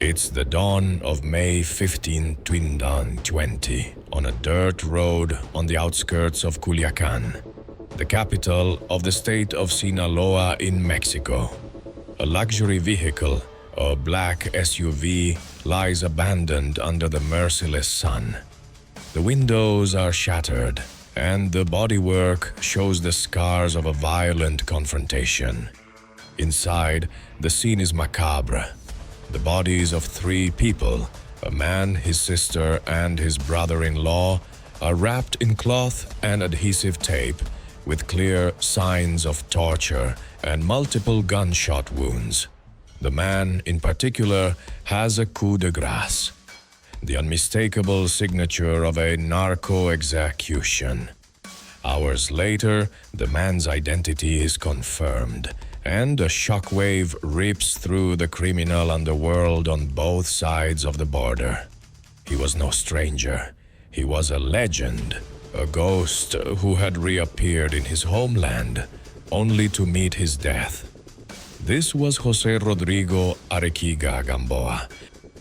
It's the dawn of May 15, 2020, on a dirt road on the outskirts of Culiacan, the capital of the state of Sinaloa in Mexico. A luxury vehicle, a black SUV, lies abandoned under the merciless sun. The windows are shattered, and the bodywork shows the scars of a violent confrontation. Inside, the scene is macabre. The bodies of 3 people, a man, his sister, and his brother-in-law, are wrapped in cloth and adhesive tape with clear signs of torture and multiple gunshot wounds. The man, in particular, has a coup de grace, the unmistakable signature of a narco execution. Hours later, the man's identity is confirmed, and a shockwave rips through the criminal underworld on both sides of the border. He was no stranger. He was a legend, a ghost who had reappeared in his homeland, only to meet his death. This was José Rodrigo Arequiga Gamboa,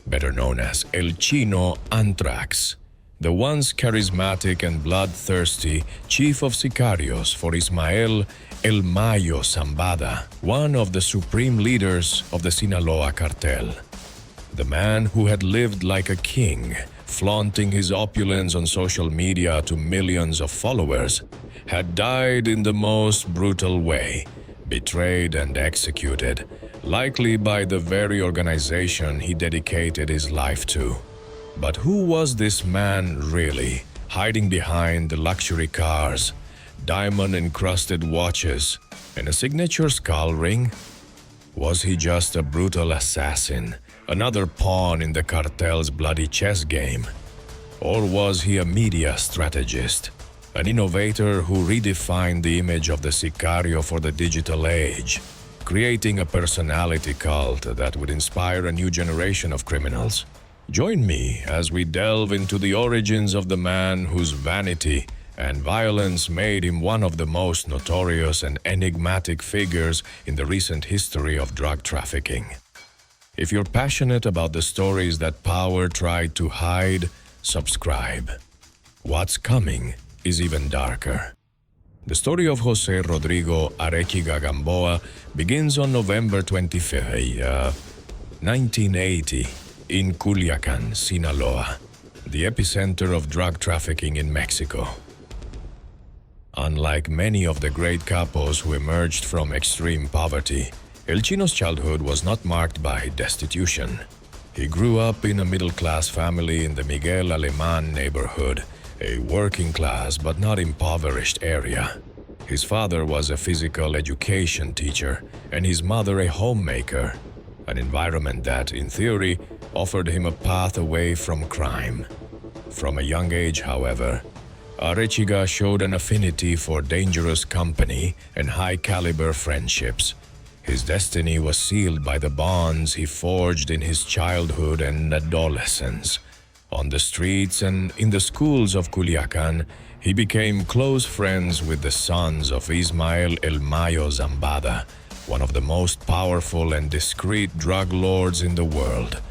better known as El Chino Antrax, the once charismatic and bloodthirsty chief of sicarios for Ismael El Mayo Zambada, one of the supreme leaders of the Sinaloa Cartel. The man who had lived like a king, flaunting his opulence on social media to millions of followers, had died in the most brutal way, betrayed and executed, likely by the very organization he dedicated his life to. But who was this man really, hiding behind the luxury cars, diamond-encrusted watches, and a signature skull ring? Was he just a brutal assassin, another pawn in the cartel's bloody chess game? Or was he a media strategist, an innovator who redefined the image of the sicario for the digital age, creating a personality cult that would inspire a new generation of criminals? Join me as we delve into the origins of the man whose vanity and violence made him one of the most notorious and enigmatic figures in the recent history of drug trafficking. If you're passionate about the stories that power tried to hide, subscribe. What's coming is even darker. The story of José Rodrigo Arequiga Gamboa begins on November 25, 1980, in Culiacan, Sinaloa, the epicenter of drug trafficking in Mexico. Unlike many of the great capos who emerged from extreme poverty, El Chino's childhood was not marked by destitution. He grew up in a middle-class family in the Miguel Aleman neighborhood, a working-class but not impoverished area. His father was a physical education teacher and his mother a homemaker, an environment that, in theory, offered him a path away from crime. From a young age, however, Arequiga showed an affinity for dangerous company and high-caliber friendships. His destiny was sealed by the bonds he forged in his childhood and adolescence. On the streets and in the schools of Culiacan, he became close friends with the sons of Ismael El Mayo Zambada, one of the most powerful and discreet drug lords in the world.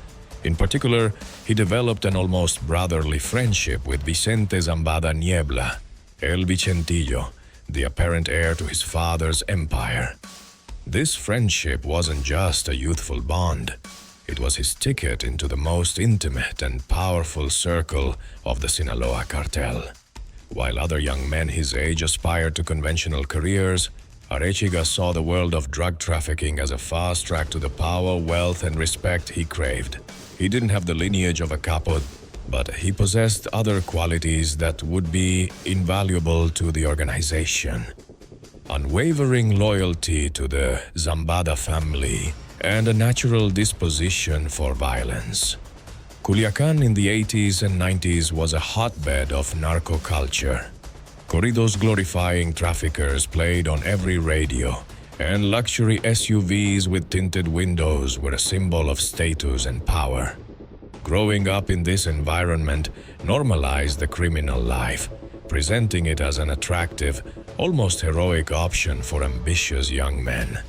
In particular, he developed an almost brotherly friendship with Vicente Zambada Niebla, El Vicentillo, the apparent heir to his father's empire. This friendship wasn't just a youthful bond. It was his ticket into the most intimate and powerful circle of the Sinaloa Cartel. While other young men his age aspired to conventional careers, Arequiga saw the world of drug trafficking as a fast track to the power, wealth, and respect he craved. He didn't have the lineage of a capo, but he possessed other qualities that would be invaluable to the organization. Unwavering loyalty to the Zambada family and a natural disposition for violence. Culiacan in the 80s and 90s was a hotbed of narco culture. Corridos glorifying traffickers played on every radio, and luxury SUVs with tinted windows were a symbol of status and power. Growing up in this environment normalized the criminal life, presenting it as an attractive, almost heroic option for ambitious young men.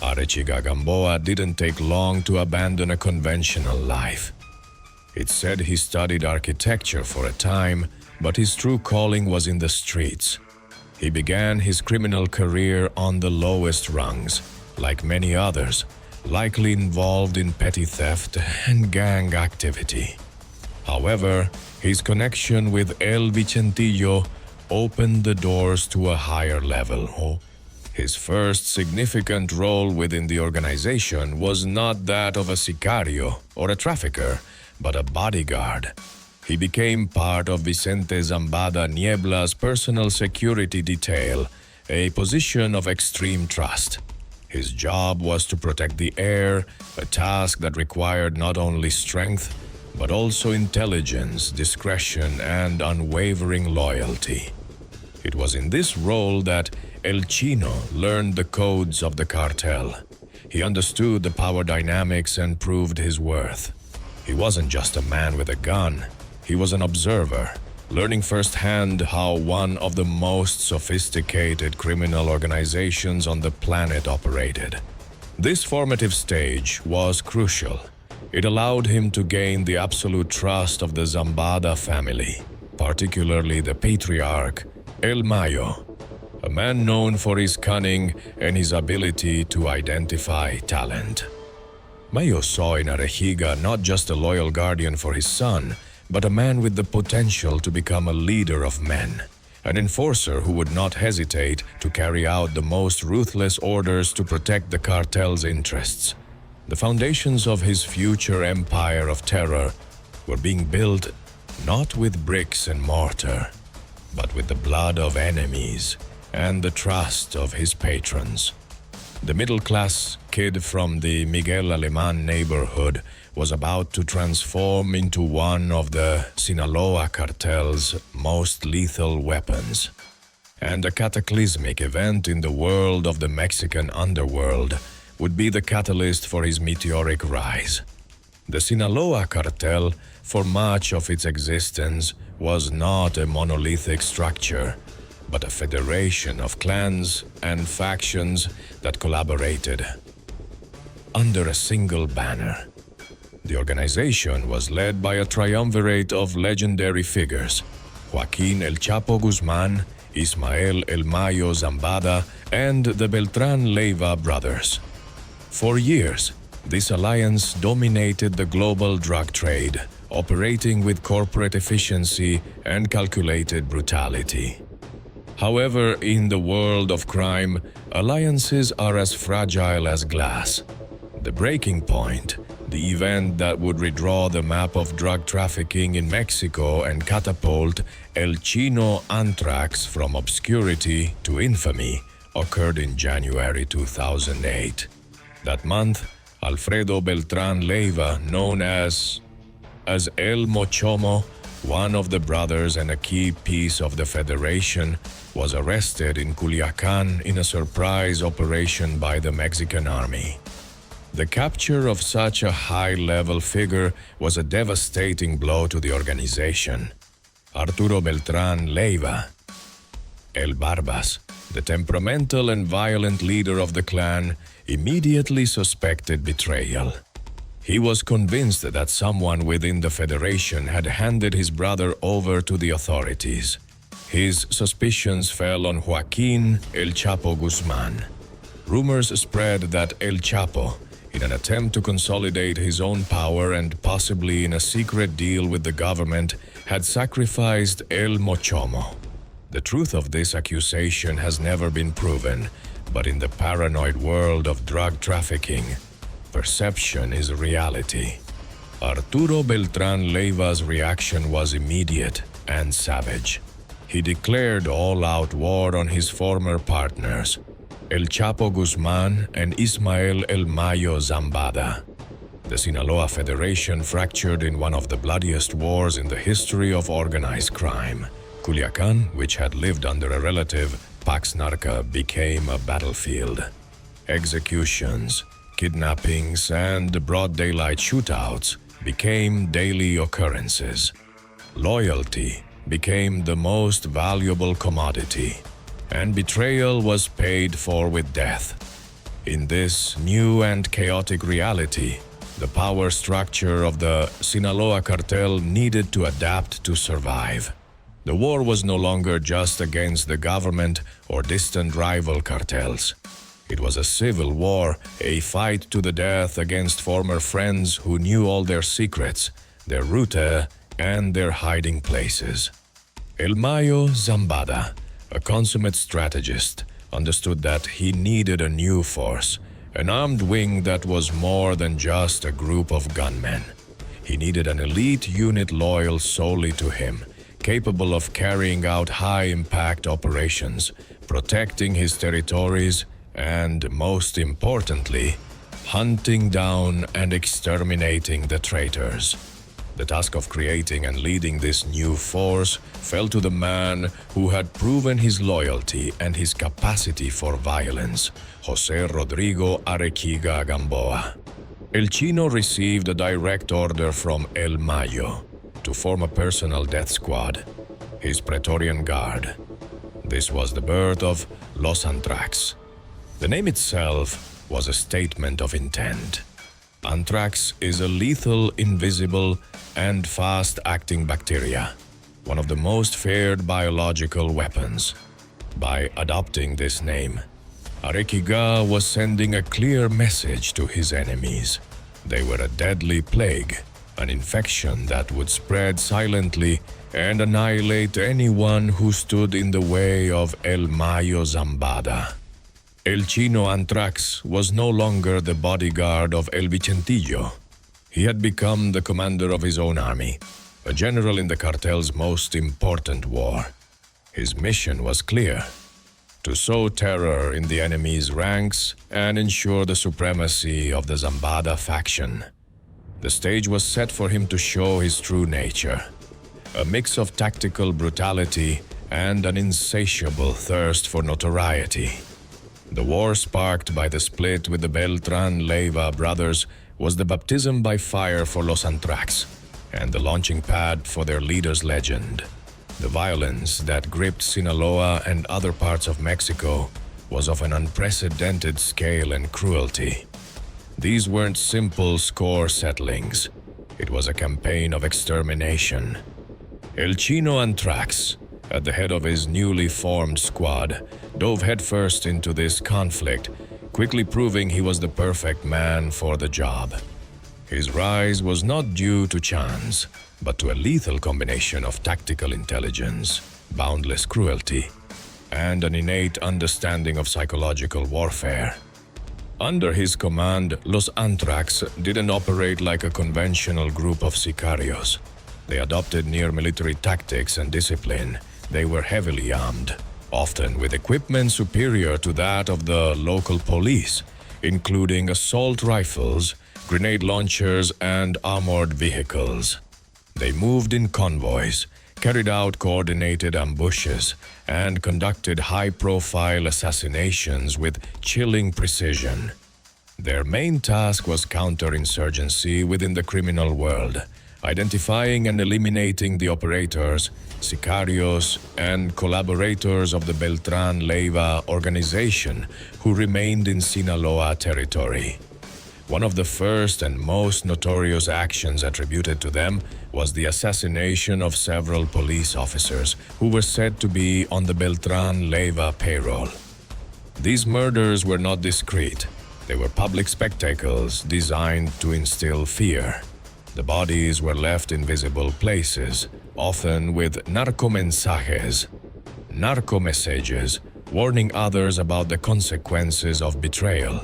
Arechiga Gamboa didn't take long to abandon a conventional life. It's said he studied architecture for a time, but his true calling was in the streets. He began his criminal career on the lowest rungs, like many others, likely involved in petty theft and gang activity. However, his connection with El Vicentillo opened the doors to a higher level. His first significant role within the organization was not that of a sicario or a trafficker, but a bodyguard. He became part of Vicente Zambada Niebla's personal security detail, a position of extreme trust. His job was to protect the air, a task that required not only strength, but also intelligence, discretion, and unwavering loyalty. It was in this role that El Chino learned the codes of the cartel. He understood the power dynamics and proved his worth. He wasn't just a man with a gun. He was an observer, learning firsthand how one of the most sophisticated criminal organizations on the planet operated. This formative stage was crucial. It allowed him to gain the absolute trust of the Zambada family, particularly the patriarch, El Mayo, a man known for his cunning and his ability to identify talent. Mayo saw in Arechiga not just a loyal guardian for his son, but a man with the potential to become a leader of men, an enforcer who would not hesitate to carry out the most ruthless orders to protect the cartel's interests. The foundations of his future empire of terror were being built not with bricks and mortar, but with the blood of enemies and the trust of his patrons. The middle-class kid from the Miguel Aleman neighborhood was about to transform into one of the Sinaloa Cartel's most lethal weapons. And a cataclysmic event in the world of the Mexican underworld would be the catalyst for his meteoric rise. The Sinaloa Cartel, for much of its existence, was not a monolithic structure, but a federation of clans and factions that collaborated under a single banner. The organization was led by a triumvirate of legendary figures: Joaquin El Chapo Guzman, Ismael El Mayo Zambada, and the Beltran Leiva brothers. For years, this alliance dominated the global drug trade, operating with corporate efficiency and calculated brutality. However, in the world of crime, alliances are as fragile as glass. The breaking point, the event that would redraw the map of drug trafficking in Mexico and catapult El Chino Antrax from obscurity to infamy, occurred in January 2008. That month, Alfredo Beltran Leiva, known as El Mochomo, one of the brothers and a key piece of the Federation, was arrested in Culiacan in a surprise operation by the Mexican army. The capture of such a high-level figure was a devastating blow to the organization. Arturo Beltran Leiva, El Barbas, the temperamental and violent leader of the clan, immediately suspected betrayal. He was convinced that someone within the Federation had handed his brother over to the authorities. His suspicions fell on Joaquin El Chapo Guzman. Rumors spread that El Chapo, in an attempt to consolidate his own power and possibly in a secret deal with the government, had sacrificed El Mochomo. The truth of this accusation has never been proven, but in the paranoid world of drug trafficking, perception is reality. Arturo Beltran Leiva's reaction was immediate and savage. He declared all-out war on his former partners, El Chapo Guzman and Ismael El Mayo Zambada. The Sinaloa Federation fractured in one of the bloodiest wars in the history of organized crime. Culiacan, which had lived under a relative, Pax Narca, became a battlefield. Executions, kidnappings, and broad daylight shootouts became daily occurrences. Loyalty became the most valuable commodity, and betrayal was paid for with death. In this new and chaotic reality, the power structure of the Sinaloa Cartel needed to adapt to survive. The war was no longer just against the government or distant rival cartels. It was a civil war, a fight to the death against former friends who knew all their secrets, their route, and their hiding places. El Mayo Zambada, a consummate strategist, understood that he needed a new force, an armed wing that was more than just a group of gunmen. He needed an elite unit loyal solely to him, capable of carrying out high-impact operations, protecting his territories, and, most importantly, hunting down and exterminating the traitors. The task of creating and leading this new force fell to the man who had proven his loyalty and his capacity for violence, José Rodrigo Arequiga Gamboa. El Chino received a direct order from El Mayo to form a personal death squad, his Praetorian Guard. This was the birth of Los Ántrax. The name itself was a statement of intent. Anthrax is a lethal, invisible, and fast-acting bacteria, one of the most feared biological weapons. By adopting this name, Arequiga was sending a clear message to his enemies. They were a deadly plague, an infection that would spread silently and annihilate anyone who stood in the way of El Mayo Zambada. El Chino Anthrax was no longer the bodyguard of El Vicentillo. He had become the commander of his own army, a general in the cartel's most important war. His mission was clear: to sow terror in the enemy's ranks and ensure the supremacy of the Zambada faction. The stage was set for him to show his true nature, a mix of tactical brutality and an insatiable thirst for notoriety. The war sparked by the split with the Beltran-Leiva brothers was the baptism by fire for Los Ántrax and the launching pad for their leader's legend. The violence that gripped Sinaloa and other parts of Mexico was of an unprecedented scale and cruelty. These weren't simple score settlings. It was a campaign of extermination. El Chino Anthrax, at the head of his newly formed squad, dove headfirst into this conflict, quickly proving he was the perfect man for the job. His rise was not due to chance, but to a lethal combination of tactical intelligence, boundless cruelty, and an innate understanding of psychological warfare. Under his command, Los Ántrax didn't operate like a conventional group of sicarios. They adopted near-military tactics and discipline. They were heavily armed, often with equipment superior to that of the local police, including assault rifles, grenade launchers, and armored vehicles. They moved in convoys, carried out coordinated ambushes, and conducted high-profile assassinations with chilling precision. Their main task was counterinsurgency within the criminal world, identifying and eliminating the operators, sicarios, and collaborators of the Beltran-Leiva organization who remained in Sinaloa territory. One of the first and most notorious actions attributed to them was the assassination of several police officers who were said to be on the Beltran-Leiva payroll. These murders were not discreet. They were public spectacles designed to instill fear. The bodies were left in visible places, often with narco messages, warning others about the consequences of betrayal.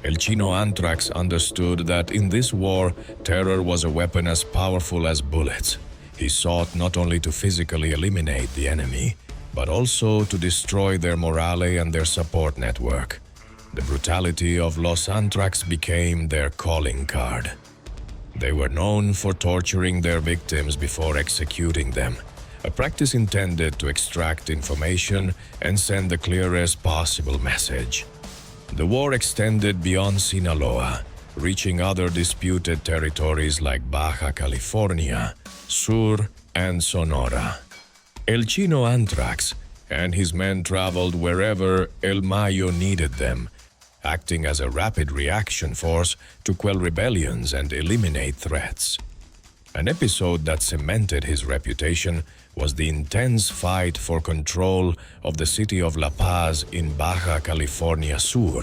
El Chino Anthrax understood that in this war, terror was a weapon as powerful as bullets. He sought not only to physically eliminate the enemy, but also to destroy their morale and their support network. The brutality of Los Ántrax became their calling card. They were known for torturing their victims before executing them, a practice intended to extract information and send the clearest possible message. The war extended beyond Sinaloa, reaching other disputed territories like Baja California, Sur, and Sonora. El Chino Anthrax and his men traveled wherever El Mayo needed them, acting as a rapid reaction force to quell rebellions and eliminate threats. An episode that cemented his reputation was the intense fight for control of the city of La Paz in Baja California Sur.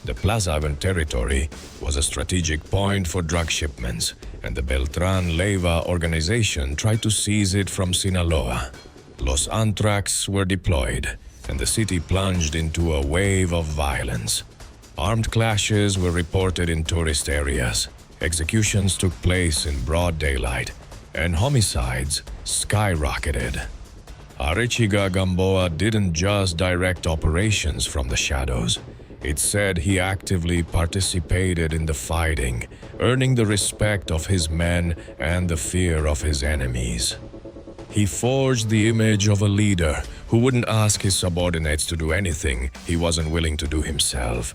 The Plaza territory was a strategic point for drug shipments, and the Beltran Leyva organization tried to seize it from Sinaloa. Los Ántrax were deployed, and the city plunged into a wave of violence. Armed clashes were reported in tourist areas, executions took place in broad daylight, and homicides skyrocketed. Arechiga Gamboa didn't just direct operations from the shadows. It said he actively participated in the fighting, earning the respect of his men and the fear of his enemies. He forged the image of a leader who wouldn't ask his subordinates to do anything he wasn't willing to do himself.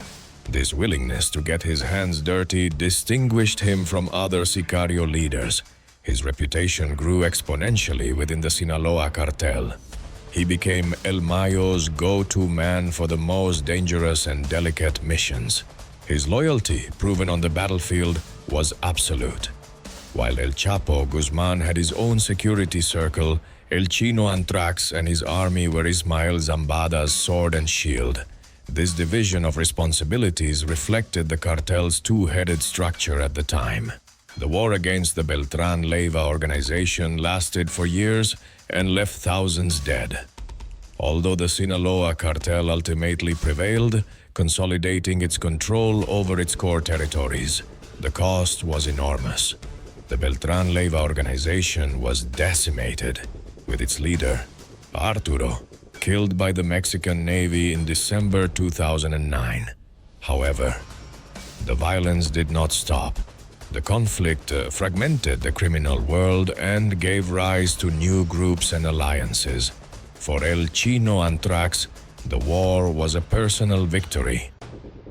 This willingness to get his hands dirty distinguished him from other Sicario leaders. His reputation grew exponentially within the Sinaloa Cartel. He became El Mayo's go-to man for the most dangerous and delicate missions. His loyalty, proven on the battlefield, was absolute. While El Chapo Guzman had his own security circle, El Chino Antrax and his army were Ismael Zambada's sword and shield. This division of responsibilities reflected the cartel's two-headed structure at the time. The war against the Beltran Leyva organization lasted for years and left thousands dead. Although the Sinaloa Cartel ultimately prevailed, consolidating its control over its core territories, the cost was enormous. The Beltran Leyva organization was decimated, with its leader, Arturo, killed by the Mexican Navy in December 2009. However, the violence did not stop. The conflict fragmented the criminal world and gave rise to new groups and alliances. For El Chino Antrax, the war was a personal victory.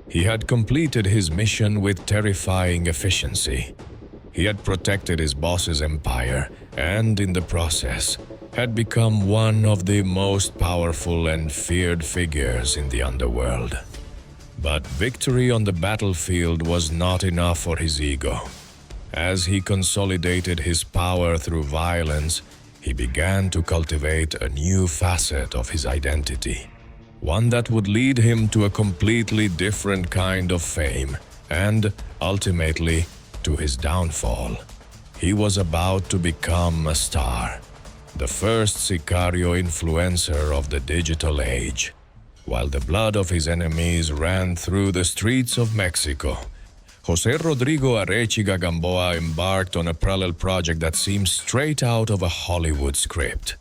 He had completed his mission with terrifying efficiency. He had protected his boss's empire and, in the process, had become one of the most powerful and feared figures in the underworld. But victory on the battlefield was not enough for his ego. As he consolidated his power through violence, he began to cultivate a new facet of his identity, one that would lead him to a completely different kind of fame and, ultimately, to his downfall. He was about to become a star, the first Sicario influencer of the digital age. While the blood of his enemies ran through the streets of Mexico, José Rodrigo Arechiga Gamboa embarked on a parallel project that seemed straight out of a Hollywood script.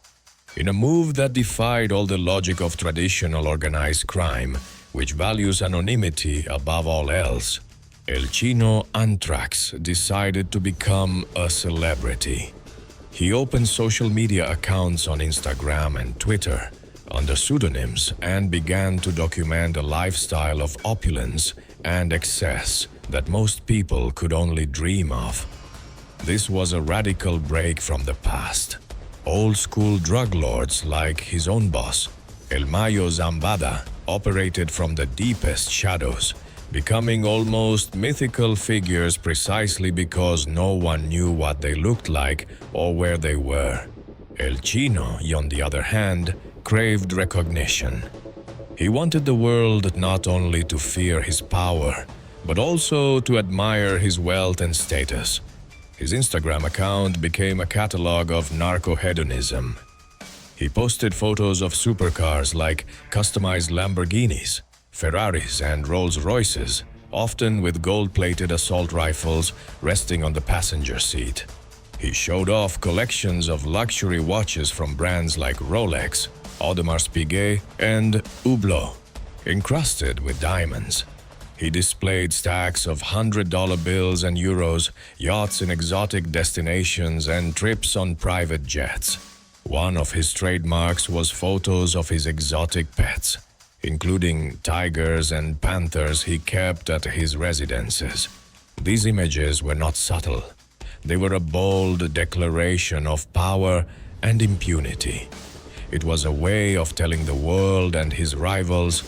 In a move that defied all the logic of traditional organized crime, which values anonymity above all else, El Chino Antrax decided to become a celebrity. He opened social media accounts on Instagram and Twitter under pseudonyms and began to document a lifestyle of opulence and excess that most people could only dream of. This was a radical break from the past. Old-school drug lords like his own boss, El Mayo Zambada, operated from the deepest shadows, becoming almost mythical figures precisely because no one knew what they looked like or where they were. El Chino, on the other hand, craved recognition. He wanted the world not only to fear his power, but also to admire his wealth and status. His Instagram account became a catalog of narco-hedonism. He posted photos of supercars like customized Lamborghinis, Ferraris, and Rolls-Royces, often with gold-plated assault rifles resting on the passenger seat. He showed off collections of luxury watches from brands like Rolex, Audemars Piguet, and Hublot, encrusted with diamonds. He displayed stacks of $100 bills and euros, yachts in exotic destinations, and trips on private jets. One of his trademarks was photos of his exotic pets, including tigers and panthers he kept at his residences. These images were not subtle. They were a bold declaration of power and impunity. It was a way of telling the world and his rivals,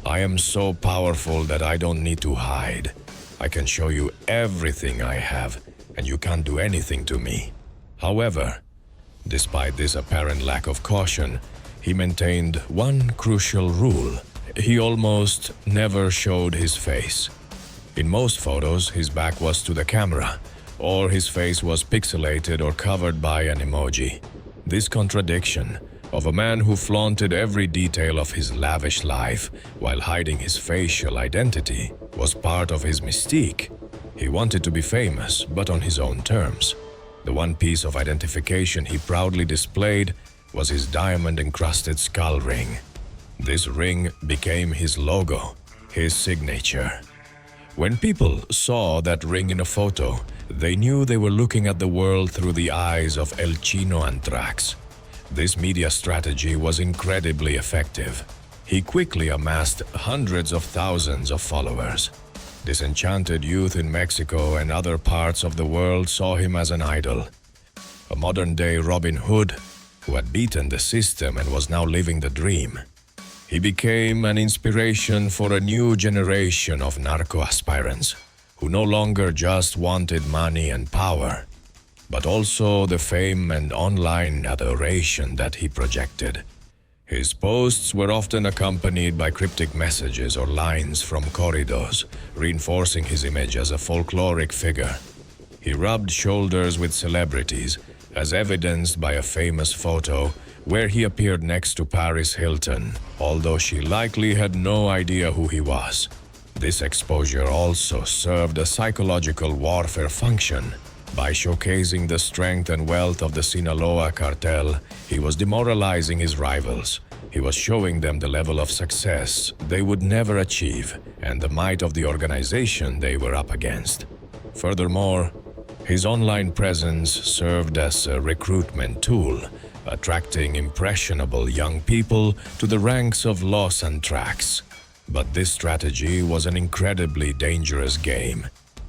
I am so powerful that I don't need to hide. I can show you everything I have, and you can't do anything to me. However, despite this apparent lack of caution, he maintained one crucial rule. He almost never showed his face. In most photos, his back was to the camera, or his face was pixelated or covered by an emoji. This contradiction of a man who flaunted every detail of his lavish life while hiding his facial identity was part of his mystique. He wanted to be famous, but on his own terms. The one piece of identification he proudly displayed was his diamond-encrusted skull ring. This ring became his logo, his signature. When people saw that ring in a photo, they knew they were looking at the world through the eyes of El Chino Antrax. This media strategy was incredibly effective. He quickly amassed hundreds of thousands of followers. Disenchanted youth in Mexico and other parts of the world saw him as an idol, a modern-day Robin Hood who had beaten the system and was now living the dream. He became an inspiration for a new generation of narco aspirants who no longer just wanted money and power, but also the fame and online adoration that he projected. His posts were often accompanied by cryptic messages or lines from corridos, reinforcing his image as a folkloric figure. He rubbed shoulders with celebrities, as evidenced by a famous photo where he appeared next to Paris Hilton, although she likely had no idea who he was. This exposure also served a psychological warfare function. By showcasing the strength and wealth of the Sinaloa Cartel, he was demoralizing his rivals. He was showing them the level of success they would never achieve and the might of the organization they were up against. Furthermore, his online presence served as a recruitment tool, attracting impressionable young people to the ranks of Los Ántrax. But this strategy was an incredibly dangerous game.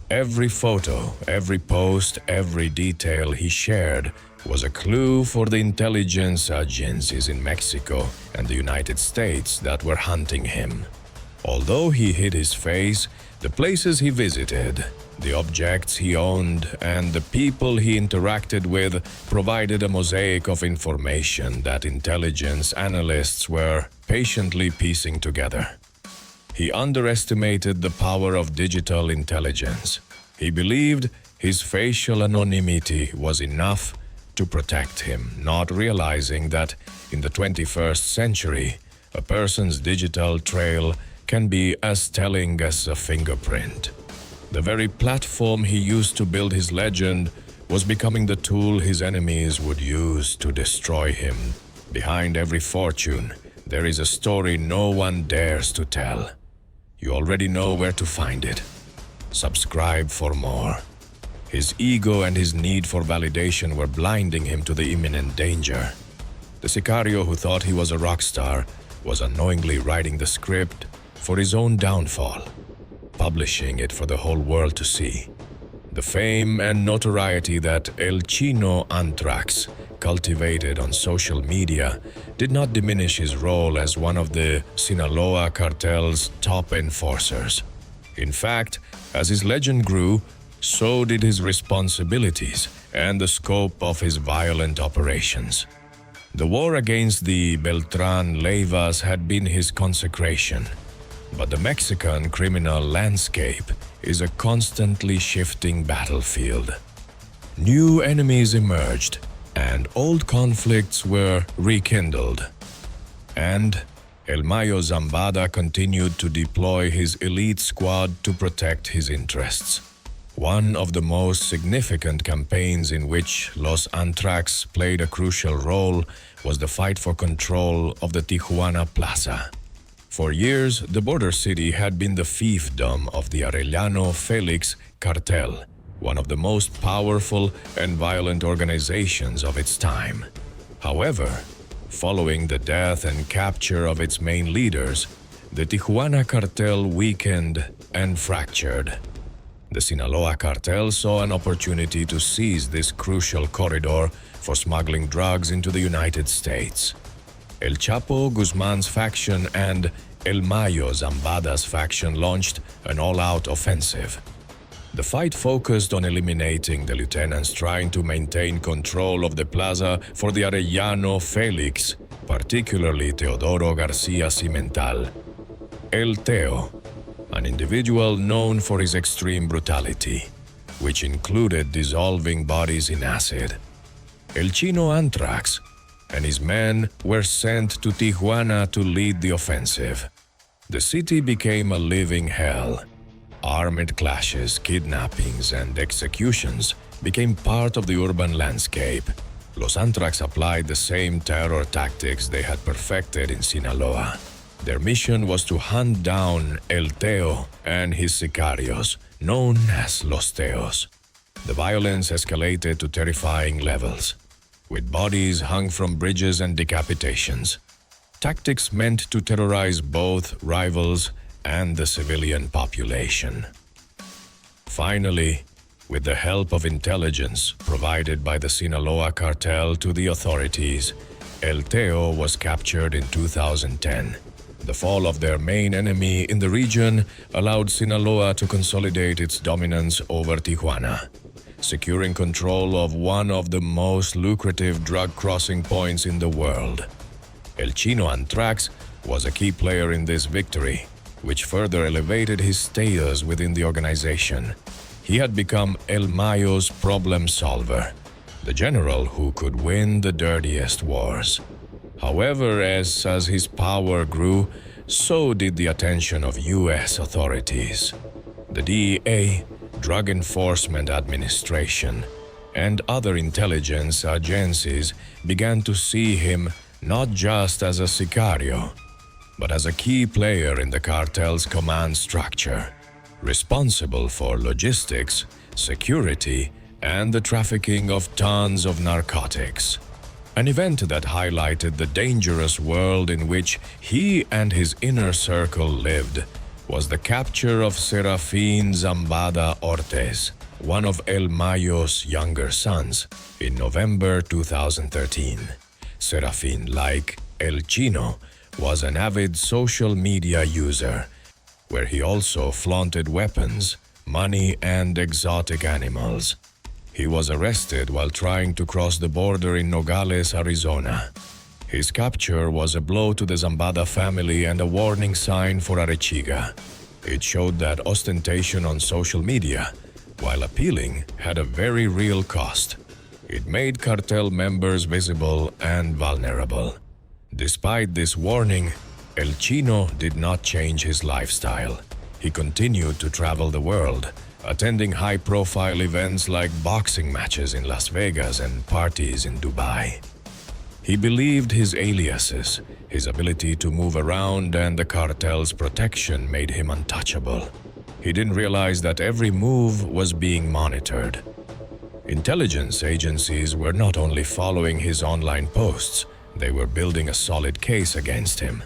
Every photo, every post, every detail he shared was a clue for the intelligence agencies in Mexico and the United States that were hunting him. Although he hid his face, the places he visited, the objects he owned, and the people he interacted with provided a mosaic of information that intelligence analysts were patiently piecing together. He underestimated the power of digital intelligence. He believed his facial anonymity was enough to protect him, not realizing that in the 21st century, a person's digital trail can be as telling as a fingerprint. The very platform he used to build his legend was becoming the tool his enemies would use to destroy him. Behind every fortune, there is a story no one dares to tell. You already know where to find it. Subscribe for more. His ego and his need for validation were blinding him to the imminent danger. The sicario who thought he was a rock star was unknowingly writing the script for his own downfall, publishing it for the whole world to see. The fame and notoriety that El Chino Antrax cultivated on social media did not diminish his role as one of the Sinaloa Cartel's top enforcers. In fact, as his legend grew, so did his responsibilities and the scope of his violent operations. The war against the Beltran Leivas had been his consecration, but the Mexican criminal landscape is a constantly shifting battlefield. New enemies emerged, and old conflicts were rekindled. And El Mayo Zambada continued to deploy his elite squad to protect his interests. One of the most significant campaigns in which Los Ántrax played a crucial role was the fight for control of the Tijuana Plaza. For years, the border city had been the fiefdom of the Arellano Felix Cartel, one of the most powerful and violent organizations of its time. However, following the death and capture of its main leaders, the Tijuana Cartel weakened and fractured. The Sinaloa Cartel saw an opportunity to seize this crucial corridor for smuggling drugs into the United States. El Chapo Guzman's faction and El Mayo Zambada's faction launched an all-out offensive. The fight focused on eliminating the lieutenants trying to maintain control of the plaza for the Arellano Felix, particularly Teodoro Garcia Cimental. El Teo, an individual known for his extreme brutality, which included dissolving bodies in acid. El Chino Anthrax and his men were sent to Tijuana to lead the offensive. The city became a living hell. Armed clashes, kidnappings, and executions became part of the urban landscape. Los Ántrax applied the same terror tactics they had perfected in Sinaloa. Their mission was to hunt down El Teo and his sicarios, known as Los Teos. The violence escalated to terrifying levels, with bodies hung from bridges and decapitations. Tactics meant to terrorize both rivals and the civilian population. Finally, with the help of intelligence provided by the Sinaloa Cartel to the authorities, El Teo was captured in 2010. The fall of their main enemy in the region allowed Sinaloa to consolidate its dominance over Tijuana, securing control of one of the most lucrative drug crossing points in the world. El Chino Anthrax was a key player in this victory, which further elevated his status within the organization. He had become El Mayo's problem solver, the general who could win the dirtiest wars. However, as his power grew, so did the attention of U.S. authorities. The DEA, Drug Enforcement Administration, and other intelligence agencies began to see him not just as a sicario, but as a key player in the cartel's command structure, responsible for logistics, security, and the trafficking of tons of narcotics. An event that highlighted the dangerous world in which he and his inner circle lived was the capture of Serafin Zambada Ortiz, one of El Mayo's younger sons, in November 2013. Serafin, like El Chino, was an avid social media user, where he also flaunted weapons, money, and exotic animals. He was arrested while trying to cross the border in Nogales, Arizona. His capture was a blow to the Zambada family and a warning sign for Arechiga. It showed that ostentation on social media, while appealing, had a very real cost. It made cartel members visible and vulnerable. Despite this warning, El Chino did not change his lifestyle. He continued to travel the world, attending high-profile events like boxing matches in Las Vegas and parties in Dubai. He believed his aliases, his ability to move around, and the cartel's protection made him untouchable. He didn't realize that every move was being monitored. Intelligence agencies were not only following his online posts, they were building a solid case against him,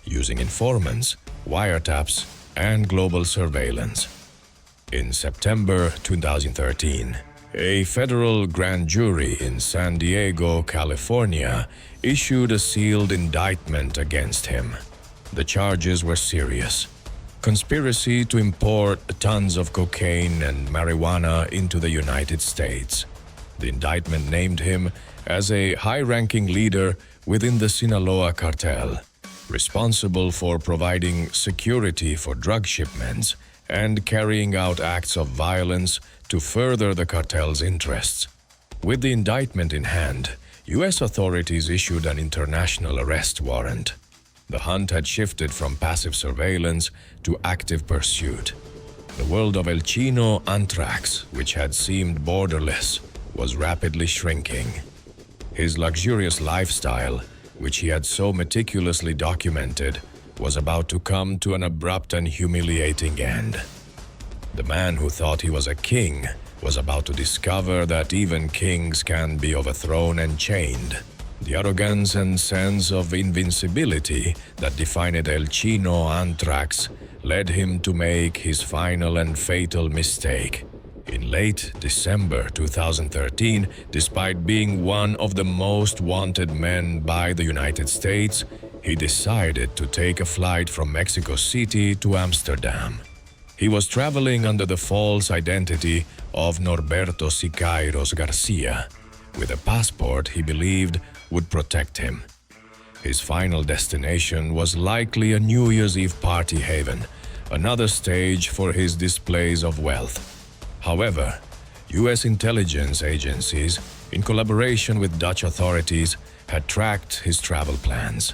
using informants, wiretaps, and global surveillance. In September 2013, a federal grand jury in San Diego, California, issued a sealed indictment against him. The charges were serious: conspiracy to import tons of cocaine and marijuana into the United States. The indictment named him as a high-ranking leader within the Sinaloa Cartel, responsible for providing security for drug shipments and carrying out acts of violence to further the cartel's interests. With the indictment in hand, U.S. authorities issued an international arrest warrant. The hunt had shifted from passive surveillance to active pursuit. The world of El Chino Anthrax, which had seemed borderless, was rapidly shrinking. His luxurious lifestyle, which he had so meticulously documented, was about to come to an abrupt and humiliating end. The man who thought he was a king was about to discover that even kings can be overthrown and chained. The arrogance and sense of invincibility that defined El Chino Anthrax led him to make his final and fatal mistake. In late December 2013, despite being one of the most wanted men by the United States, he decided to take a flight from Mexico City to Amsterdam. He was traveling under the false identity of Norberto Siqueiros Garcia, with a passport he believed would protect him. His final destination was likely a New Year's Eve party haven, another stage for his displays of wealth. However, U.S. intelligence agencies, in collaboration with Dutch authorities, had tracked his travel plans.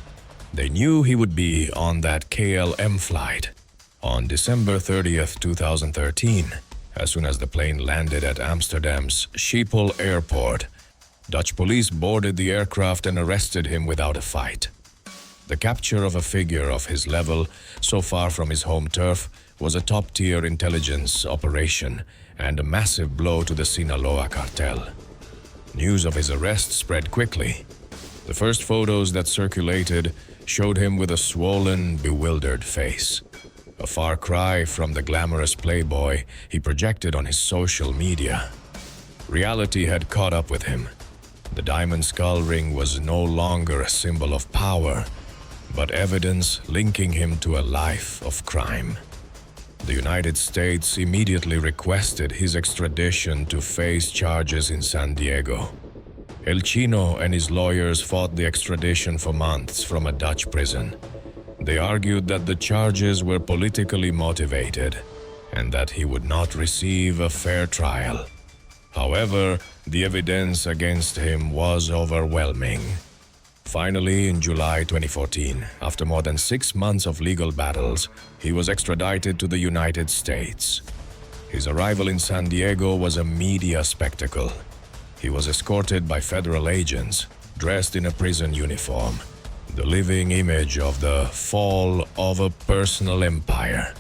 They knew he would be on that KLM flight. On December 30th, 2013, as soon as the plane landed at Amsterdam's Schiphol airport, Dutch police boarded the aircraft and arrested him without a fight. The capture of a figure of his level, so far from his home turf, was a top-tier intelligence operation and a massive blow to the Sinaloa Cartel. News of his arrest spread quickly. The first photos that circulated showed him with a swollen, bewildered face, a far cry from the glamorous playboy he projected on his social media. Reality had caught up with him. The diamond skull ring was no longer a symbol of power, but evidence linking him to a life of crime. The United States immediately requested his extradition to face charges in San Diego. El Chino and his lawyers fought the extradition for months from a Dutch prison. They argued that the charges were politically motivated and that he would not receive a fair trial. However, the evidence against him was overwhelming. Finally, in July 2014, after more than 6 months of legal battles, he was extradited to the United States. His arrival in San Diego was a media spectacle. He was escorted by federal agents, dressed in a prison uniform, the living image of the fall of a personal empire.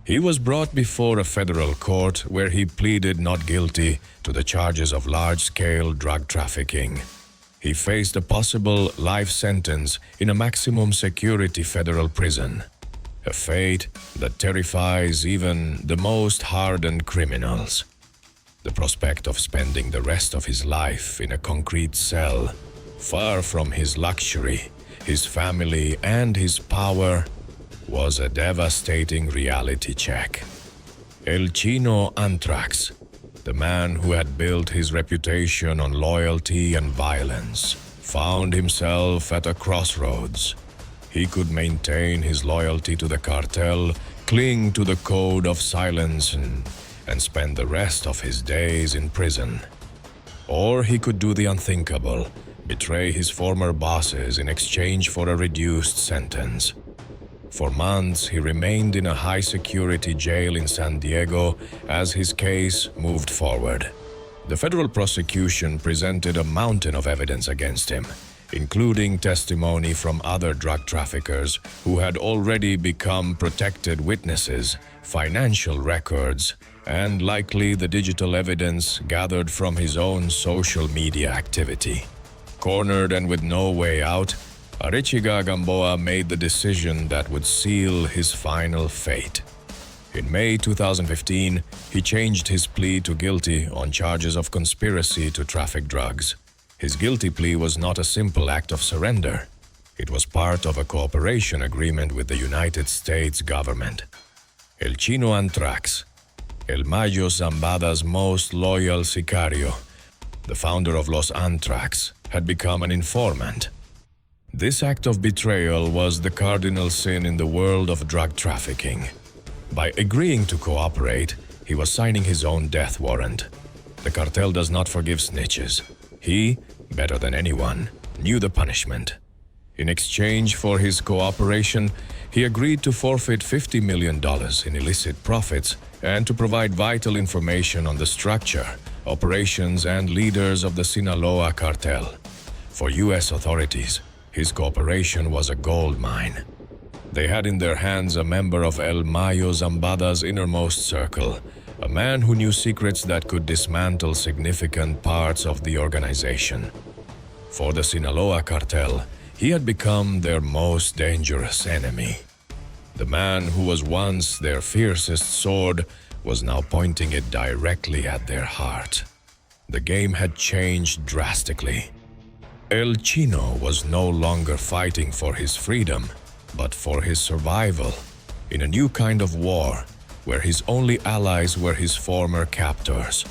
He was brought before a federal court where he pleaded not guilty to the charges of large-scale drug trafficking. He faced a possible life sentence in a maximum security federal prison, a fate that terrifies even the most hardened criminals. The prospect of spending the rest of his life in a concrete cell, far from his luxury, his family, and his power, was a devastating reality check. El Chino Antrax, the man who had built his reputation on loyalty and violence, found himself at a crossroads. He could maintain his loyalty to the cartel, cling to the code of silence, and spend the rest of his days in prison. Or he could do the unthinkable, betray his former bosses in exchange for a reduced sentence. For months, he remained in a high-security jail in San Diego as his case moved forward. The federal prosecution presented a mountain of evidence against him, including testimony from other drug traffickers who had already become protected witnesses, financial records, and likely the digital evidence gathered from his own social media activity. Cornered and with no way out, Arechiga Gamboa made the decision that would seal his final fate. In May 2015, he changed his plea to guilty on charges of conspiracy to traffic drugs. His guilty plea was not a simple act of surrender. It was part of a cooperation agreement with the United States government. El Chino Antrax, El Mayo Zambada's most loyal sicario, the founder of Los Ántrax, had become an informant. This act of betrayal was the cardinal sin in the world of drug trafficking. By agreeing to cooperate, he was signing his own death warrant. The cartel does not forgive snitches. He, better than anyone, knew the punishment. In exchange for his cooperation, he agreed to forfeit $50 million in illicit profits and to provide vital information on the structure, operations, and leaders of the Sinaloa Cartel. For U.S. authorities, his cooperation was a gold mine. They had in their hands a member of El Mayo Zambada's innermost circle, a man who knew secrets that could dismantle significant parts of the organization. For the Sinaloa Cartel, he had become their most dangerous enemy. The man who was once their fiercest sword was now pointing it directly at their heart. The game had changed drastically. El Chino was no longer fighting for his freedom, but for his survival, in a new kind of war, where his only allies were his former captors.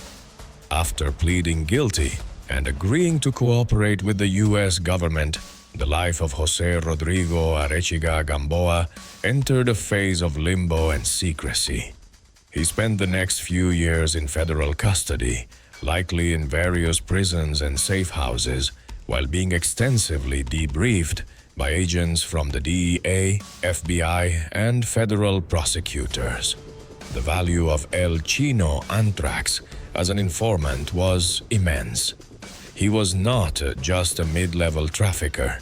After pleading guilty and agreeing to cooperate with the U.S. government, the life of José Rodrigo Arechiga Gamboa entered a phase of limbo and secrecy. He spent the next few years in federal custody, likely in various prisons and safe houses, while being extensively debriefed by agents from the DEA, FBI, and federal prosecutors. The value of El Chino Antrax as an informant was immense. He was not just a mid-level trafficker.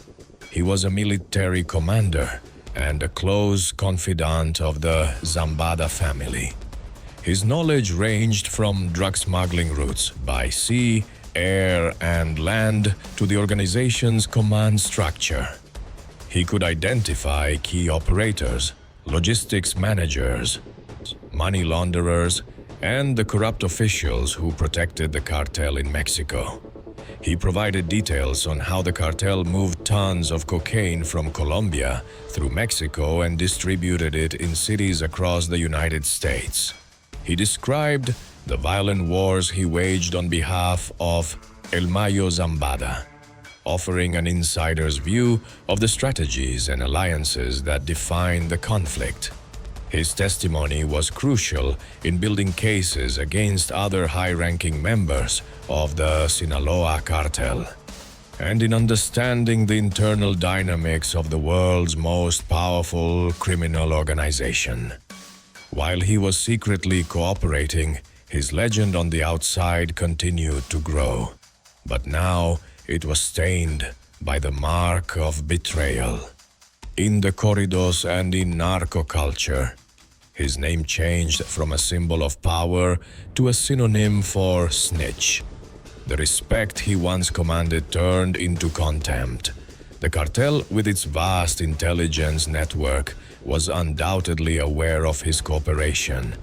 He was a military commander and a close confidant of the Zambada family. His knowledge ranged from drug smuggling routes by sea, air, and land to the organization's command structure. He could identify key operators, logistics managers, money launderers, and the corrupt officials who protected the cartel in Mexico. He provided details on how the cartel moved tons of cocaine from Colombia through Mexico and distributed it in cities across the United States. He described the violent wars he waged on behalf of El Mayo Zambada, offering an insider's view of the strategies and alliances that defined the conflict. His testimony was crucial in building cases against other high-ranking members of the Sinaloa Cartel, and in understanding the internal dynamics of the world's most powerful criminal organization. While he was secretly cooperating, his legend on the outside continued to grow. But now it was stained by the mark of betrayal. In the corridos and in narco culture, his name changed from a symbol of power to a synonym for snitch. The respect he once commanded turned into contempt. The cartel, with its vast intelligence network, was undoubtedly aware of his cooperation.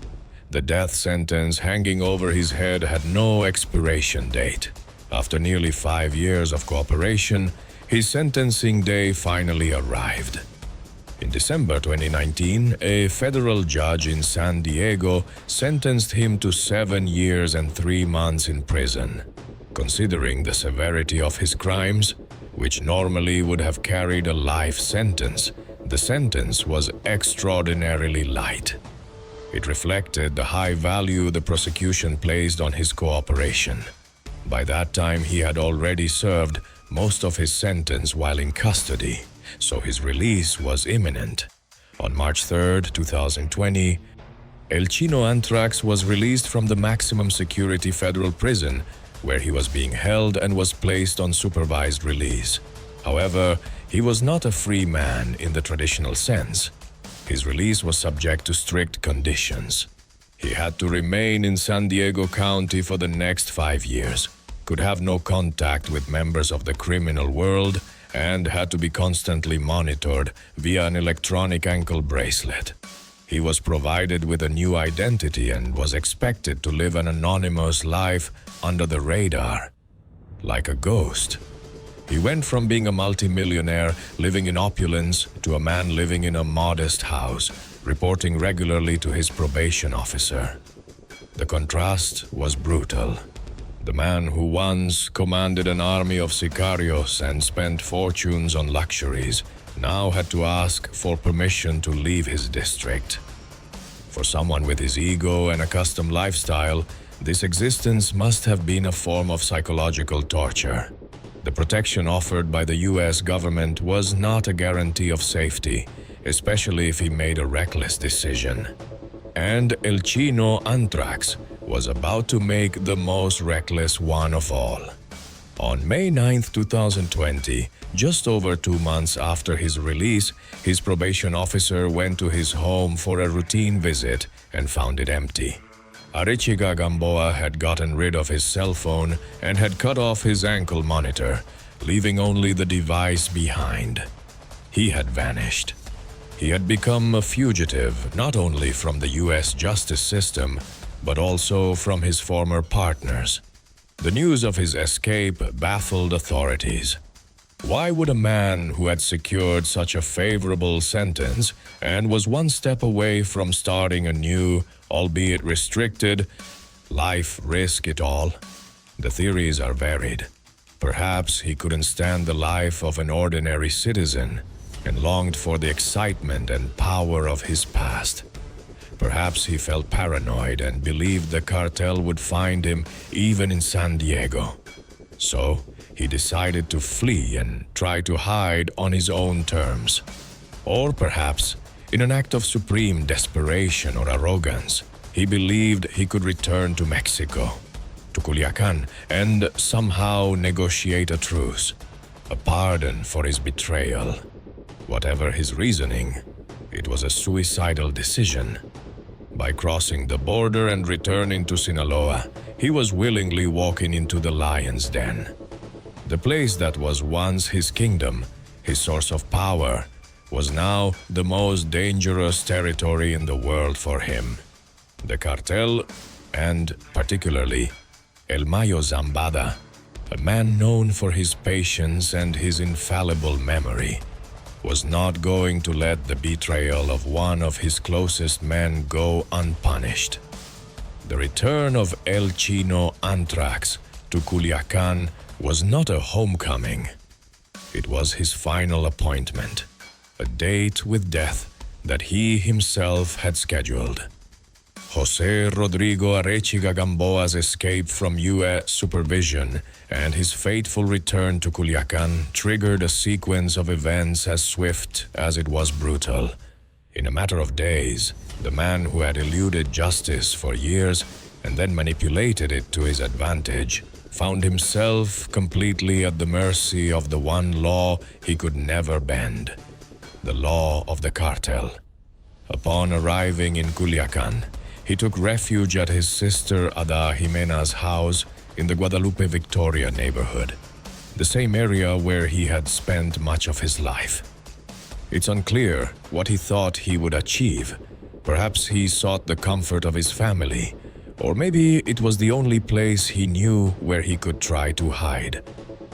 The death sentence hanging over his head had no expiration date. After nearly 5 years of cooperation, his sentencing day finally arrived. In December 2019, a federal judge in San Diego sentenced him to 7 years and 3 months in prison. Considering the severity of his crimes, which normally would have carried a life sentence, the sentence was extraordinarily light. It reflected the high value the prosecution placed on his cooperation. By that time, he had already served most of his sentence while in custody, so his release was imminent. On March 3, 2020, El Chino Antrax was released from the maximum security federal prison, where he was being held and was placed on supervised release. However, he was not a free man in the traditional sense. His release was subject to strict conditions. He had to remain in San Diego County for the next 5 years, could have no contact with members of the criminal world, and had to be constantly monitored via an electronic ankle bracelet. He was provided with a new identity and was expected to live an anonymous life under the radar, like a ghost. He went from being a multimillionaire living in opulence to a man living in a modest house, reporting regularly to his probation officer. The contrast was brutal. The man who once commanded an army of sicarios and spent fortunes on luxuries now had to ask for permission to leave his district. For someone with his ego and a custom lifestyle, this existence must have been a form of psychological torture. The protection offered by the US government was not a guarantee of safety, especially if he made a reckless decision. And El Chino Antrax was about to make the most reckless one of all. On May 9, 2020, just over 2 months after his release, his probation officer went to his home for a routine visit and found it empty. Arechiga Gamboa had gotten rid of his cell phone and had cut off his ankle monitor, leaving only the device behind. He had vanished. He had become a fugitive not only from the US justice system, but also from his former partners. The news of his escape baffled authorities. Why would a man who had secured such a favorable sentence and was one step away from starting a new, albeit restricted, life risk it all? The theories are varied. Perhaps he couldn't stand the life of an ordinary citizen and longed for the excitement and power of his past. Perhaps he felt paranoid and believed the cartel would find him even in San Diego. So, he decided to flee and try to hide on his own terms. Or perhaps, in an act of supreme desperation or arrogance, he believed he could return to Mexico, to Culiacan, and somehow negotiate a truce, a pardon for his betrayal. Whatever his reasoning, it was a suicidal decision. By crossing the border and returning to Sinaloa, he was willingly walking into the lion's den. The place that was once his kingdom, his source of power, was now the most dangerous territory in the world for him. The cartel, and particularly El Mayo Zambada, a man known for his patience and his infallible memory, was not going to let the betrayal of one of his closest men go unpunished. The return of El Chino Antrax to Culiacan was not a homecoming. It was his final appointment, a date with death that he himself had scheduled. Jose Rodrigo Arechiga Gamboa's escape from U.S. supervision and his fateful return to Culiacan triggered a sequence of events as swift as it was brutal. In a matter of days, the man who had eluded justice for years and then manipulated it to his advantage found himself completely at the mercy of the one law he could never bend, the law of the cartel. Upon arriving in Culiacan, he took refuge at his sister Ada Jimena's house in the Guadalupe Victoria neighborhood, the same area where he had spent much of his life. It's unclear what he thought he would achieve. Perhaps he sought the comfort of his family, or maybe it was the only place he knew where he could try to hide.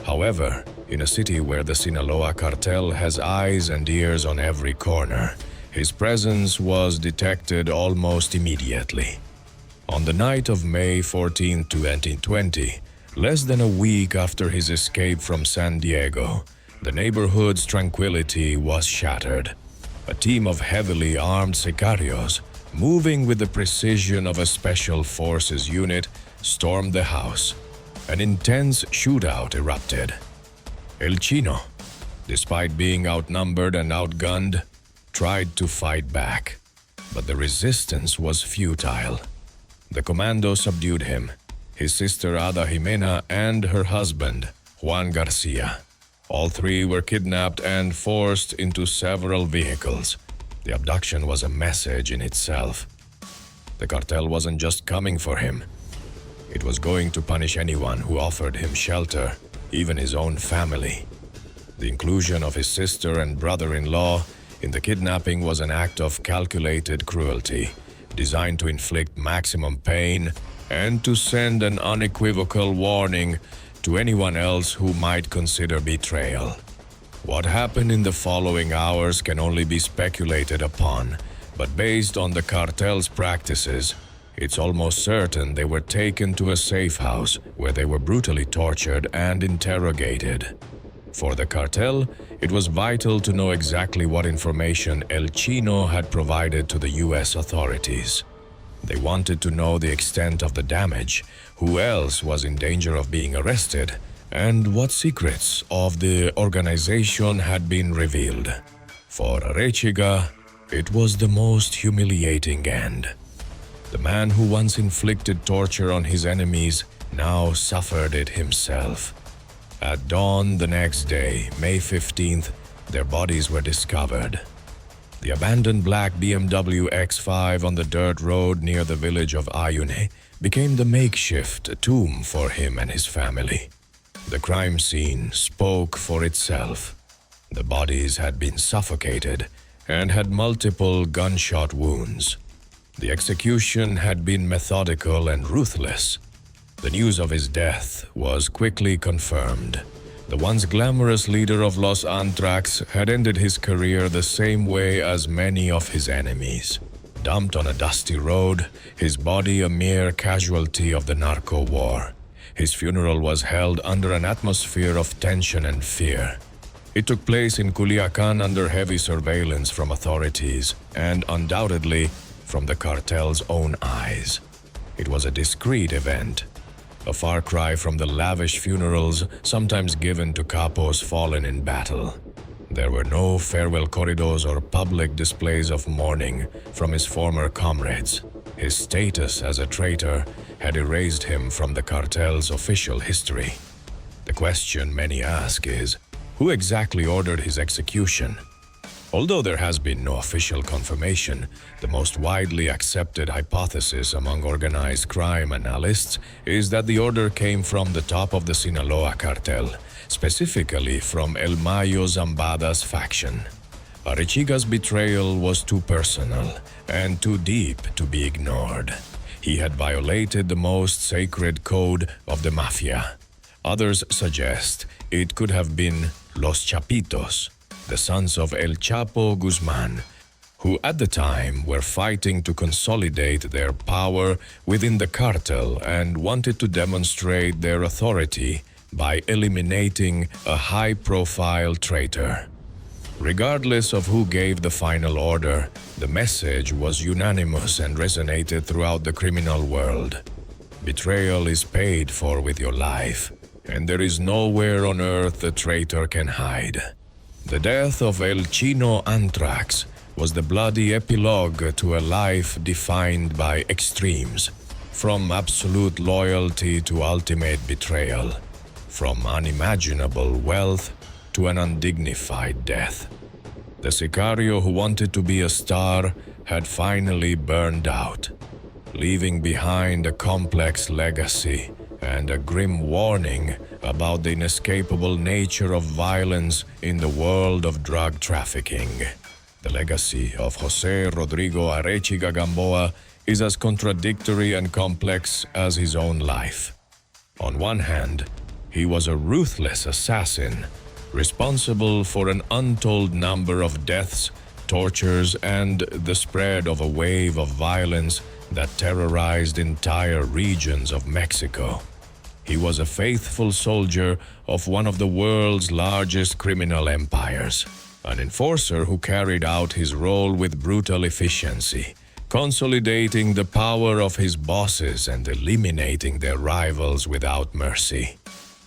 However, in a city where the Sinaloa Cartel has eyes and ears on every corner, his presence was detected almost immediately. On the night of May 14, 2020, less than a week after his escape from San Diego, the neighborhood's tranquility was shattered. A team of heavily armed sicarios, moving with the precision of a special forces unit, stormed the house. An intense shootout erupted. El Chino, despite being outnumbered and outgunned, tried to fight back, but the resistance was futile. The commando subdued him, his sister Ada Jimena, and her husband, Juan Garcia. All three were kidnapped and forced into several vehicles. The abduction was a message in itself. The cartel wasn't just coming for him. It was going to punish anyone who offered him shelter, even his own family. The inclusion of his sister and brother-in-law in the kidnapping was an act of calculated cruelty, designed to inflict maximum pain and to send an unequivocal warning to anyone else who might consider betrayal. What happened in the following hours can only be speculated upon, but based on the cartel's practices, it's almost certain they were taken to a safe house where they were brutally tortured and interrogated. For the cartel, it was vital to know exactly what information El Chino had provided to the U.S. authorities. They wanted to know the extent of the damage, who else was in danger of being arrested, and what secrets of the organization had been revealed. For Arechiga, it was the most humiliating end. The man who once inflicted torture on his enemies now suffered it himself. At dawn the next day, May 15th, their bodies were discovered. The abandoned black BMW X5 on the dirt road near the village of Ayune became the makeshift tomb for him and his family. The crime scene spoke for itself. The bodies had been suffocated and had multiple gunshot wounds. The execution had been methodical and ruthless. The news of his death was quickly confirmed. The once glamorous leader of Los Ántrax had ended his career the same way as many of his enemies. Dumped on a dusty road, his body a mere casualty of the narco war. His funeral was held under an atmosphere of tension and fear. It took place in Culiacan under heavy surveillance from authorities and undoubtedly from the cartel's own eyes. It was a discreet event, a far cry from the lavish funerals sometimes given to capos fallen in battle. There were no farewell corridos or public displays of mourning from his former comrades. His status as a traitor had erased him from the cartel's official history. The question many ask is, who exactly ordered his execution? Although there has been no official confirmation, the most widely accepted hypothesis among organized crime analysts is that the order came from the top of the Sinaloa Cartel, specifically from El Mayo Zambada's faction. Arechiga's betrayal was too personal and too deep to be ignored. He had violated the most sacred code of the mafia. Others suggest it could have been Los Chapitos, the sons of El Chapo Guzman, who at the time were fighting to consolidate their power within the cartel and wanted to demonstrate their authority by eliminating a high-profile traitor. Regardless of who gave the final order, the message was unanimous and resonated throughout the criminal world. Betrayal is paid for with your life, and there is nowhere on earth the traitor can hide. The death of El Chino Antrax was the bloody epilogue to a life defined by extremes, from absolute loyalty to ultimate betrayal, from unimaginable wealth to an undignified death. The sicario who wanted to be a star had finally burned out, leaving behind a complex legacy and a grim warning about the inescapable nature of violence in the world of drug trafficking. The legacy of José Rodrigo Arechiga Gamboa is as contradictory and complex as his own life. On one hand, he was a ruthless assassin, responsible for an untold number of deaths, tortures, and the spread of a wave of violence that terrorized entire regions of Mexico. He was a faithful soldier of one of the world's largest criminal empires, an enforcer who carried out his role with brutal efficiency, consolidating the power of his bosses and eliminating their rivals without mercy.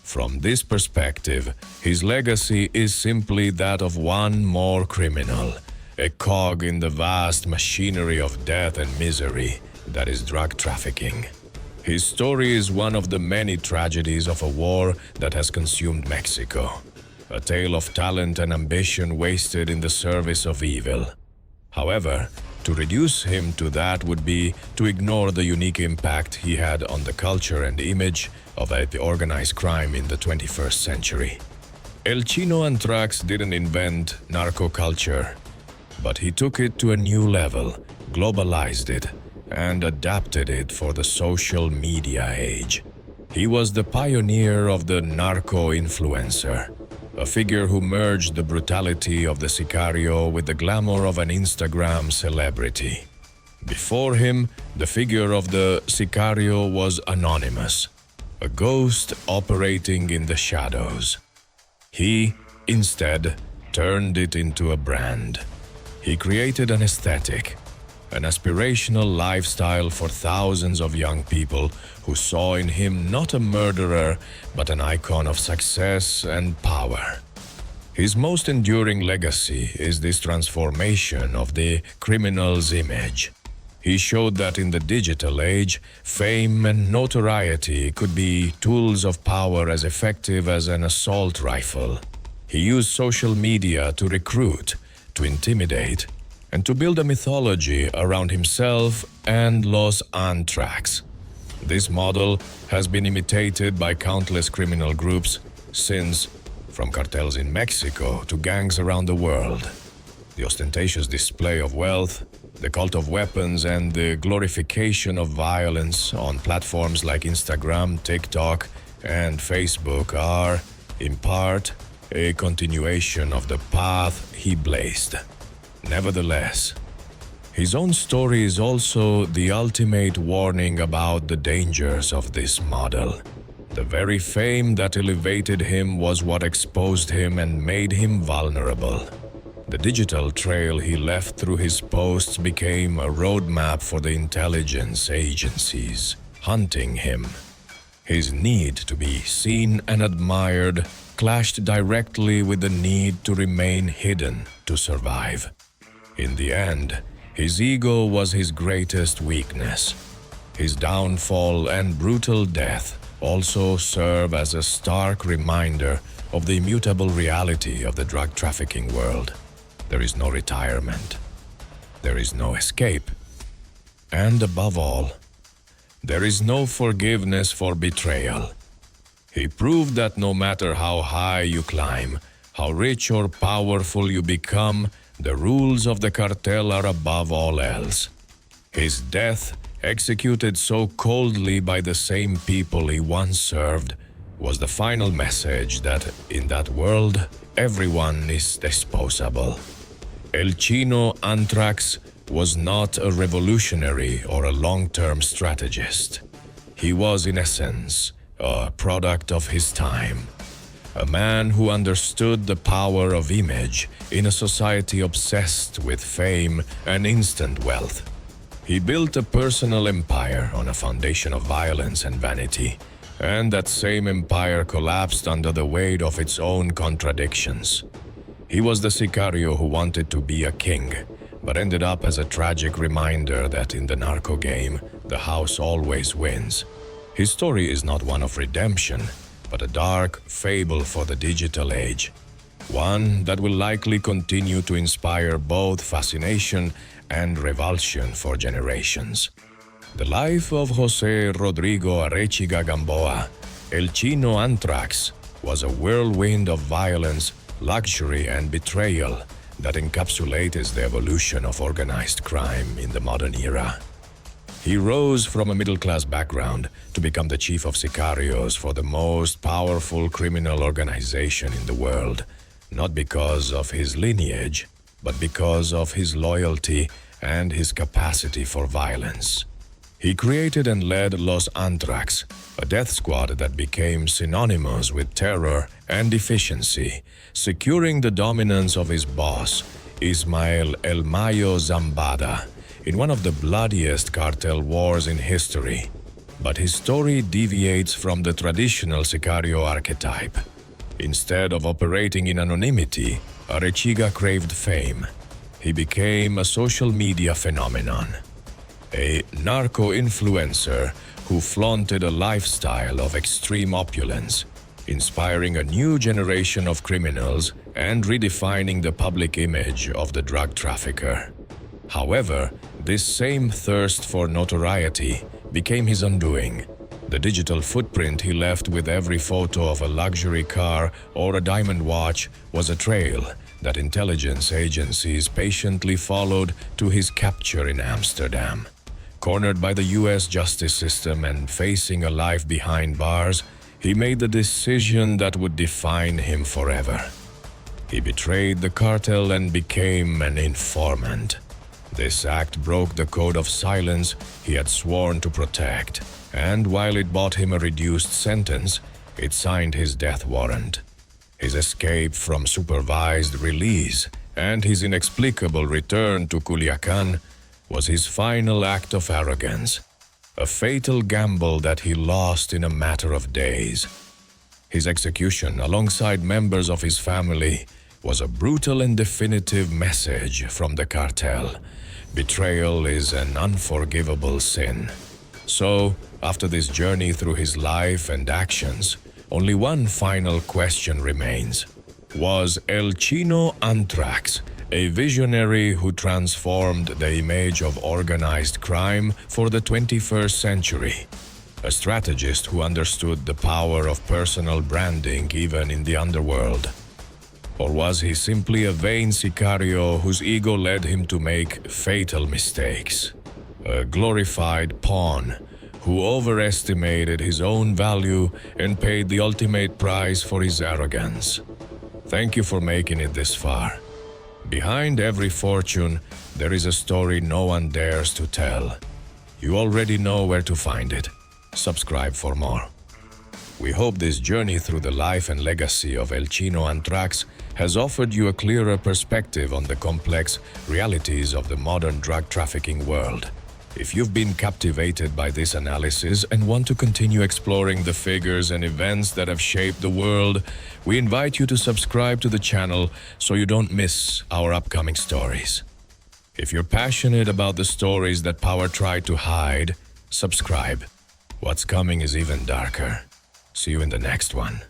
From this perspective, his legacy is simply that of one more criminal, a cog in the vast machinery of death and misery that is drug trafficking. His story is one of the many tragedies of a war that has consumed Mexico, a tale of talent and ambition wasted in the service of evil. However, to reduce him to that would be to ignore the unique impact he had on the culture and image of the organized crime in the 21st century. El Chino Antrax didn't invent narco culture, but he took it to a new level, globalized it, and adapted it for the social media age. He was the pioneer of the narco influencer, a figure who merged the brutality of the sicario with the glamour of an Instagram celebrity. Before him, the figure of the sicario was anonymous, a ghost operating in the shadows. He, instead, turned it into a brand. He created an aesthetic, an aspirational lifestyle for thousands of young people who saw in him not a murderer, but an icon of success and power. His most enduring legacy is this transformation of the criminal's image. He showed that in the digital age, fame and notoriety could be tools of power as effective as an assault rifle. He used social media to recruit, to intimidate, and to build a mythology around himself and Los Ántrax. This model has been imitated by countless criminal groups since, from cartels in Mexico to gangs around the world. The ostentatious display of wealth, the cult of weapons, and the glorification of violence on platforms like Instagram, TikTok, and Facebook are, in part a continuation of the path he blazed. Nevertheless, his own story is also the ultimate warning about the dangers of this model. The very fame that elevated him was what exposed him and made him vulnerable. The digital trail he left through his posts became a roadmap for the intelligence agencies hunting him. His need to be seen and admired clashed directly with the need to remain hidden to survive. In the end, his ego was his greatest weakness. His downfall and brutal death also serve as a stark reminder of the immutable reality of the drug trafficking world. There is no retirement. There is no escape. And above all, there is no forgiveness for betrayal. He proved that no matter how high you climb, how rich or powerful you become, the rules of the cartel are above all else. His death, executed so coldly by the same people he once served, was the final message that in that world, everyone is disposable. El Chino Ántrax was not a revolutionary or a long-term strategist. He was, in essence, a product of his time. A man who understood the power of image in a society obsessed with fame and instant wealth. He built a personal empire on a foundation of violence and vanity, and that same empire collapsed under the weight of its own contradictions. He was the sicario who wanted to be a king, but ended up as a tragic reminder that in the narco game, the house always wins. His story is not one of redemption, but a dark fable for the digital age. One that will likely continue to inspire both fascination and revulsion for generations. The life of José Rodrigo Arechiga Gamboa, El Chino Ántrax, was a whirlwind of violence, luxury, and betrayal that encapsulates the evolution of organized crime in the modern era. He rose from a middle-class background to become the chief of sicarios for the most powerful criminal organization in the world, not because of his lineage, but because of his loyalty and his capacity for violence. He created and led Los Ántrax, a death squad that became synonymous with terror and efficiency, securing the dominance of his boss, Ismael El Mayo Zambada, in one of the bloodiest cartel wars in history. But his story deviates from the traditional sicario archetype. Instead of operating in anonymity, Arechiga craved fame. He became a social media phenomenon, a narco-influencer who flaunted a lifestyle of extreme opulence, inspiring a new generation of criminals and redefining the public image of the drug trafficker. However, this same thirst for notoriety became his undoing. The digital footprint he left with every photo of a luxury car or a diamond watch was a trail that intelligence agencies patiently followed to his capture in Amsterdam. Cornered by the US justice system and facing a life behind bars, he made the decision that would define him forever. He betrayed the cartel and became an informant. This act broke the code of silence he had sworn to protect, and while it bought him a reduced sentence, it signed his death warrant. His escape from supervised release and his inexplicable return to Culiacan was his final act of arrogance, a fatal gamble that he lost in a matter of days. His execution, alongside members of his family, was a brutal and definitive message from the cartel. Betrayal is an unforgivable sin. So, after this journey through his life and actions, only one final question remains. Was El Chino Ántrax a visionary who transformed the image of organized crime for the 21st century? A strategist who understood the power of personal branding even in the underworld? Or was he simply a vain sicario whose ego led him to make fatal mistakes? A glorified pawn who overestimated his own value and paid the ultimate price for his arrogance. Thank you for making it this far. Behind every fortune, there is a story no one dares to tell. You already know where to find it. Subscribe for more. We hope this journey through the life and legacy of El Chino Antrax has offered you a clearer perspective on the complex realities of the modern drug trafficking world. If you've been captivated by this analysis and want to continue exploring the figures and events that have shaped the world, we invite you to subscribe to the channel so you don't miss our upcoming stories. If you're passionate about the stories that power tried to hide, subscribe. What's coming is even darker. See you in the next one.